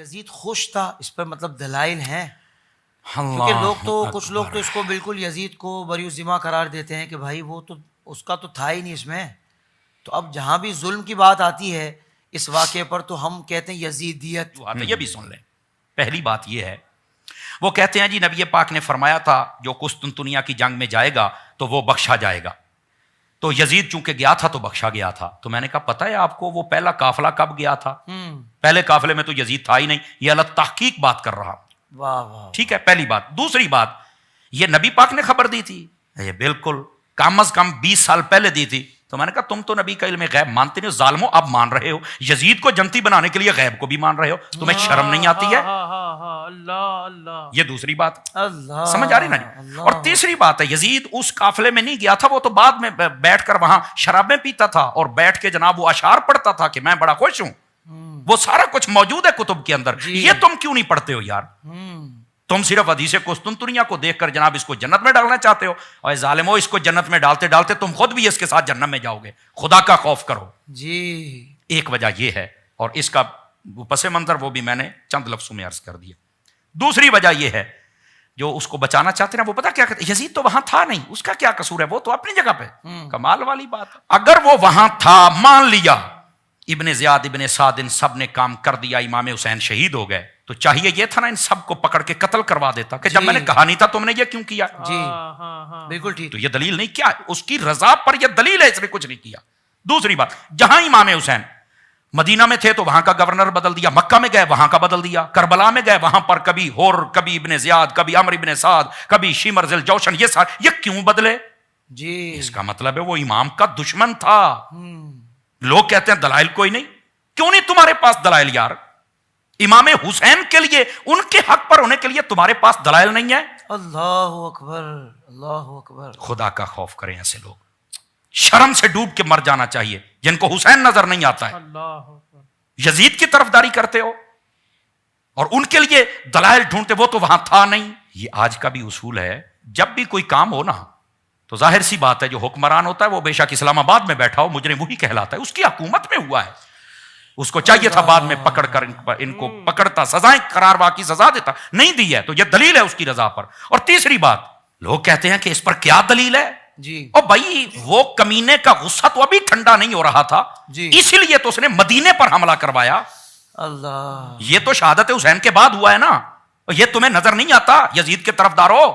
یزید خوش تھا اس پر مطلب دلائل ہیں؟ اللہ کیونکہ کچھ لوگ تو اس کو بالکل یزید کو بری الذمہ قرار دیتے ہیں کہ بھائی وہ تو اس کا تو تھا ہی نہیں اس میں. تو اب جہاں بھی ظلم کی بات آتی ہے اس واقعے پر تو ہم کہتے ہیں یزیدیت. یہ بھی سن لیں. پہلی بات یہ ہے وہ کہتے ہیں جی نبی پاک نے فرمایا تھا جو قسطنطنیہ کی جنگ میں جائے گا تو وہ بخشا جائے گا. تو یزید چونکہ گیا تھا تو بخشا گیا تھا. تو میں نے کہا پتہ ہے آپ کو وہ پہلا قافلہ کب گیا تھا؟ پہلے قافلے میں تو یزید تھا ہی نہیں. یہ اللہ تحقیق بات کر رہا. واہ واہ. ٹھیک ہے پہلی بات. دوسری بات یہ نبی پاک نے خبر دی تھی؟ یہ بالکل کم از کم 20 سال پہلے دی تھی. تو میں نے کہا تم تو نبی کا علم غیب مانتے نہیں ظالمو. اب مان رہے ہو یزید کو جنتی بنانے کے لیے غیب کو بھی مان رہے ہو. تمہیں شرم نہیں آتی ہے؟ یہ دوسری بات سمجھ آ رہی نا جی. اور تیسری بات ہے یزید اس قافلے میں نہیں گیا تھا. وہ تو بعد میں بیٹھ کر وہاں شرابیں پیتا تھا اور بیٹھ کے جناب وہ اشعار پڑھتا تھا کہ میں بڑا خوش ہوں. وہ سارا کچھ موجود ہے کتب کے اندر. یہ تم کیوں نہیں پڑھتے ہو یار؟ تم صرف حدیث قسطنطنیہ کو دیکھ کر جناب اس کو جنت میں ڈالنا چاہتے ہو. اور ظالمو اس کو جنت میں ڈالتے ڈالتے تم خود بھی اس کے ساتھ جنت میں جاؤ گے. خدا کا خوف کرو. جی ایک وجہ یہ ہے اور اس کا پس منظر وہ بھی میں نے چند لفظوں میں عرض کر دیا. دوسری وجہ یہ ہے جو اس کو بچانا چاہتے ہیں وہ پتا کیا کہتے ہیں یزید تو وہاں تھا نہیں. اس کا کیا قصور ہے؟ وہ تو اپنی جگہ پہ. کمال والی بات. اگر وہ وہاں تھا مان لیا ابن زیاد ابن سعد ان سب نے کام کر دیا امام حسین شہید ہو گئے تو چاہیے یہ تھا نا ان سب کو پکڑ کے قتل کروا دیتا کہ جب میں نے کہا نہیں تھا تم نے یہ کیوں کیا؟ جی بالکل ٹھیک. تو یہ دلیل نہیں. کیا اس کی رضا پر یہ دلیل ہے اس نے کچھ نہیں کیا. دوسری بات جہاں امام حسین مدینہ میں تھے تو وہاں کا گورنر بدل دیا. مکہ میں گئے وہاں کا بدل دیا. کربلا میں گئے وہاں پر کبھی ہور کبھی ابن زیاد کبھی عمرو ابن سعد کبھی شمر ذل جوشن یہ کیوں بدلے؟ جی اس کا مطلب ہے وہ امام کا دشمن تھا. لوگ کہتے ہیں دلائل کوئی نہیں. کیوں نہیں تمہارے پاس دلائل یار؟ امام حسین کے لیے ان کے حق پر ہونے کے لیے تمہارے پاس دلائل نہیں ہے؟ اللہ اکبر اللہ اکبر. خدا کا خوف کریں. ایسے لوگ شرم سے ڈوب کے مر جانا چاہیے جن کو حسین نظر نہیں آتا ہے. یزید کی طرفداری کرتے ہو اور ان کے لیے دلائل ڈھونڈتے. وہ تو وہاں تھا نہیں. یہ آج کا بھی اصول ہے جب بھی کوئی کام ہو نا تو ظاہر سی بات ہے جو حکمران ہوتا ہے وہ بے شک اسلام آباد میں بیٹھا ہو مجرم وہی کہلاتا ہے. اس کی حکومت میں ہوا ہے. اس کو چاہیے تھا بعد میں پکڑ کر ان کو پکڑتا سزائیں قرار واقعی سزا دیتا. نہیں دی ہے تو یہ دلیل ہے اس کی رضا پر. اور تیسری بات لوگ کہتے ہیں کہ اس پر کیا دلیل ہے؟ جی اور بھائی وہ کمینے کا غصہ تو ابھی ٹھنڈا نہیں ہو رہا تھا جی اسی لیے تو اس نے مدینے پر حملہ کروایا. اللہ یہ تو شہادت حسین کے بعد ہوا ہے نا. یہ تمہیں نظر نہیں آتا؟ یزید کے طرفداروں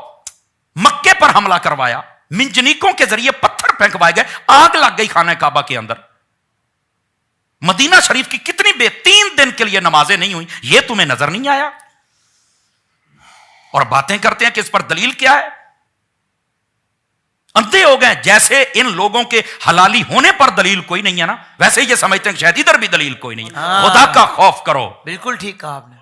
مکے پر حملہ کروایا. منجنیکوں کے ذریعے پتھر پھینکوائے گئے. آگ لگ گئی خانہ کعبہ کے اندر. مدینہ شریف کی کتنی 3 دن کے لیے نمازیں نہیں ہوئی. یہ تمہیں نظر نہیں آیا؟ اور باتیں کرتے ہیں کہ اس پر دلیل کیا ہے. اندھے ہو گئے. جیسے ان لوگوں کے حلالی ہونے پر دلیل کوئی نہیں ہے نا ویسے یہ سمجھتے ہیں کہ شاید ادھر بھی دلیل کوئی نہیں. خدا کا خوف کرو. بالکل ٹھیک کہا آپ نے.